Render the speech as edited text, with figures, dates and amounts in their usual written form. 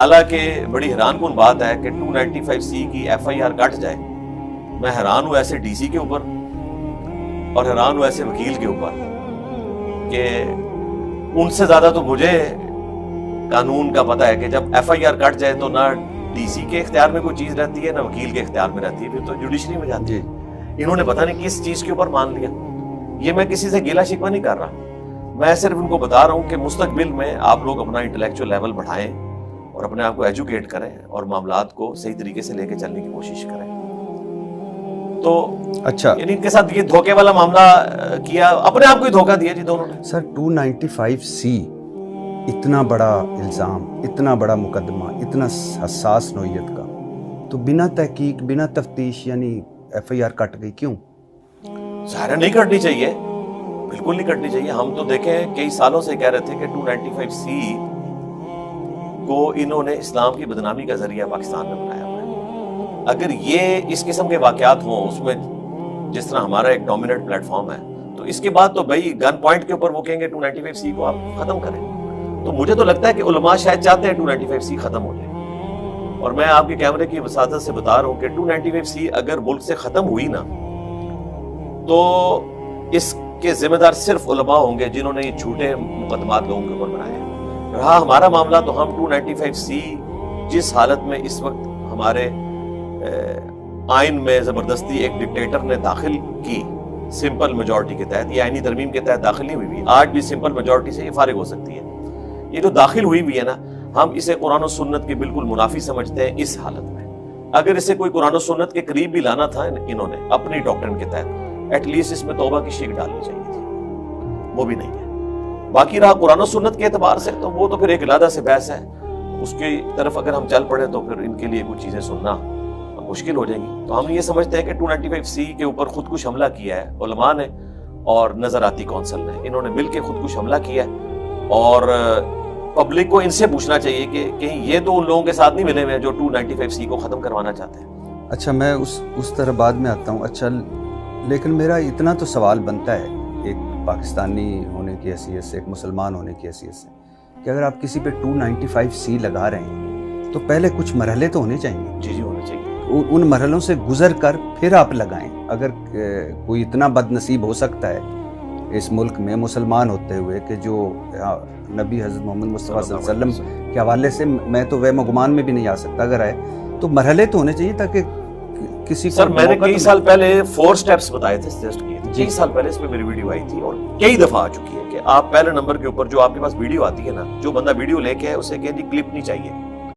حالانکہ بڑی حیران کن بات ہے کہ 295C کی FIR کٹ جائے. میں حیران ہوں ایسے DC کے اوپر اور حیران ہوں ایسے وکیل کے اوپر کہ ان سے زیادہ تو مجھے قانون کا پتہ ہے کہ جب FIR کٹ جائے تو نہ DC کے اختیار میں کوئی چیز رہتی ہے نہ وکیل کے اختیار میں رہتی ہے, پھر تو جوڈیشری میں جاتی ہے. انہوں نے پتہ نہیں کس چیز کے اوپر مان لیا. یہ میں کسی سے گیلا شکوہ نہیں کر رہا, میں صرف ان کو بتا رہا ہوں کہ مستقبل میں آپ لوگ اپنا انٹلیکچوئل لیول بڑھائیں اور اپنے آپ کو ایجوکیٹ کریں اور معاملات کو صحیح طریقے سے لے کے چلنے کی کوشش کریں. تو اچھا, یعنی ان کے ساتھ یہ دھوکے والا معاملہ کیا, اپنے آپ کو ہی دھوکہ دیا جی دونوں نے. سر 295C اتنا بڑا الزام, اتنا بڑا مقدمہ, اتنا حساس نوعیت کا, تو بنا تحقیق بنا تفتیش یعنی FIR کٹ گئی کیوں؟ ظاہر نہیں کرنی چاہیے, بالکل نہیں کرنی چاہیے. ہم تو دیکھیں کئی سالوں سے کہہ رہے تھے کہ 295C کو انہوں نے اسلام کی بدنامی کا ذریعہ پاکستان میں بنایا ہوا ہے. اگر یہ اس قسم کے واقعات ہوں اس میں جس طرح ہمارا ایک ڈومیننٹ پلیٹ فارم ہے, تو اس کے بعد تو بھائی گن پوائنٹ کے اوپر وہ کہیں گے 295C کو آپ ختم کریں. تو مجھے تو لگتا ہے کہ علماء شاید چاہتے ہیں 295C ختم ہو جائے. اور میں آپ کے کیمرے کی وساطت سے بتا رہا ہوں کہ 295C اگر ملک سے ختم ہوئی نا تو اس کے ذمہ دار صرف علماء ہوں گے جنہوں نے یہ جھوٹے مقدمات لوگوں کے اوپر بنائے ہیں. رہا ہمارا معاملہ تو ہم 295C جس حالت میں اس وقت ہمارے آئین میں زبردستی ایک ڈکٹیٹر نے داخل کی سمپل میجورٹی کے تحت, یہ آئینی ترمیم کے تحت داخل نہیں ہوئی بھی, آج بھی سمپل میجورٹی سے یہ فارغ ہو سکتی ہے. یہ جو داخل ہوئی بھی ہے نا, ہم اسے قرآن و سنت کے بالکل منافی سمجھتے ہیں اس حالت میں. اگر اسے کوئی قرآن و سنت کے قریب بھی لانا تھا انہوں نے اپنی ڈاکٹرن کے تحت, ایٹ لیسٹ اس میں توبہ کی شیک ڈالنی چاہیے تھی, وہ بھی نہیں ہے. باقی رہا قرآن و سنت کے اعتبار سے تو وہ تو پھر ایک علیحدہ سے بحث ہے, اس کی طرف اگر ہم چل پڑے تو پھر ان کے لیے کچھ چیزیں سننا مشکل ہو جائیں گی. تو ہم یہ سمجھتے ہیں کہ 295C کے اوپر خود کش حملہ کیا ہے علماء نے اور نظراتی کونسل نے, انہوں نے مل کے خود کش حملہ کیا ہے. اور پبلک کو ان سے پوچھنا چاہیے کہ کہیں یہ تو ان لوگوں کے ساتھ نہیں ملے ہوئے جو 295C کو ختم کروانا چاہتے ہیں. اچھا, میں اس طرح بعد میں آتا ہوں. اچھا, لیکن میرا اتنا تو سوال بنتا ہے ایک پاکستانی ہونے کی حیثیت سے, ایک مسلمان ہونے کی حیثیت سے, کہ اگر آپ کسی پہ 295C لگا رہے ہیں تو پہلے کچھ مرحلے تو ہونے چاہیے. جی ہونے چاہیے. ان مرحلوں سے گزر کر پھر آپ لگائیں. اگر کوئی اتنا بد نصیب ہو سکتا ہے اس ملک میں مسلمان ہوتے ہوئے کہ جو نبی حضرت محمد مصطفیٰ صلی اللہ علیہ وسلم کے حوالے سے میں تو وہم و گمان میں بھی نہیں آ سکتا, اگر آئے تو مرحلے تو ہونے چاہیے تاکہ کسی کو. سر میں نے کئی سال پہلے 4 سٹیپس بتائے تھے, سجیسٹ کیے تھے. کئی سال پہلے اس پہ میری ویڈیو آئی تھی اور کئی دفعہ آ چکی ہے کہ آپ پہلے نمبر کے اوپر جو آپ کے پاس ویڈیو آتی ہے نا, جو بندہ ویڈیو لے کے ہے اسے کہیں جی کلپ نہیں چاہیے,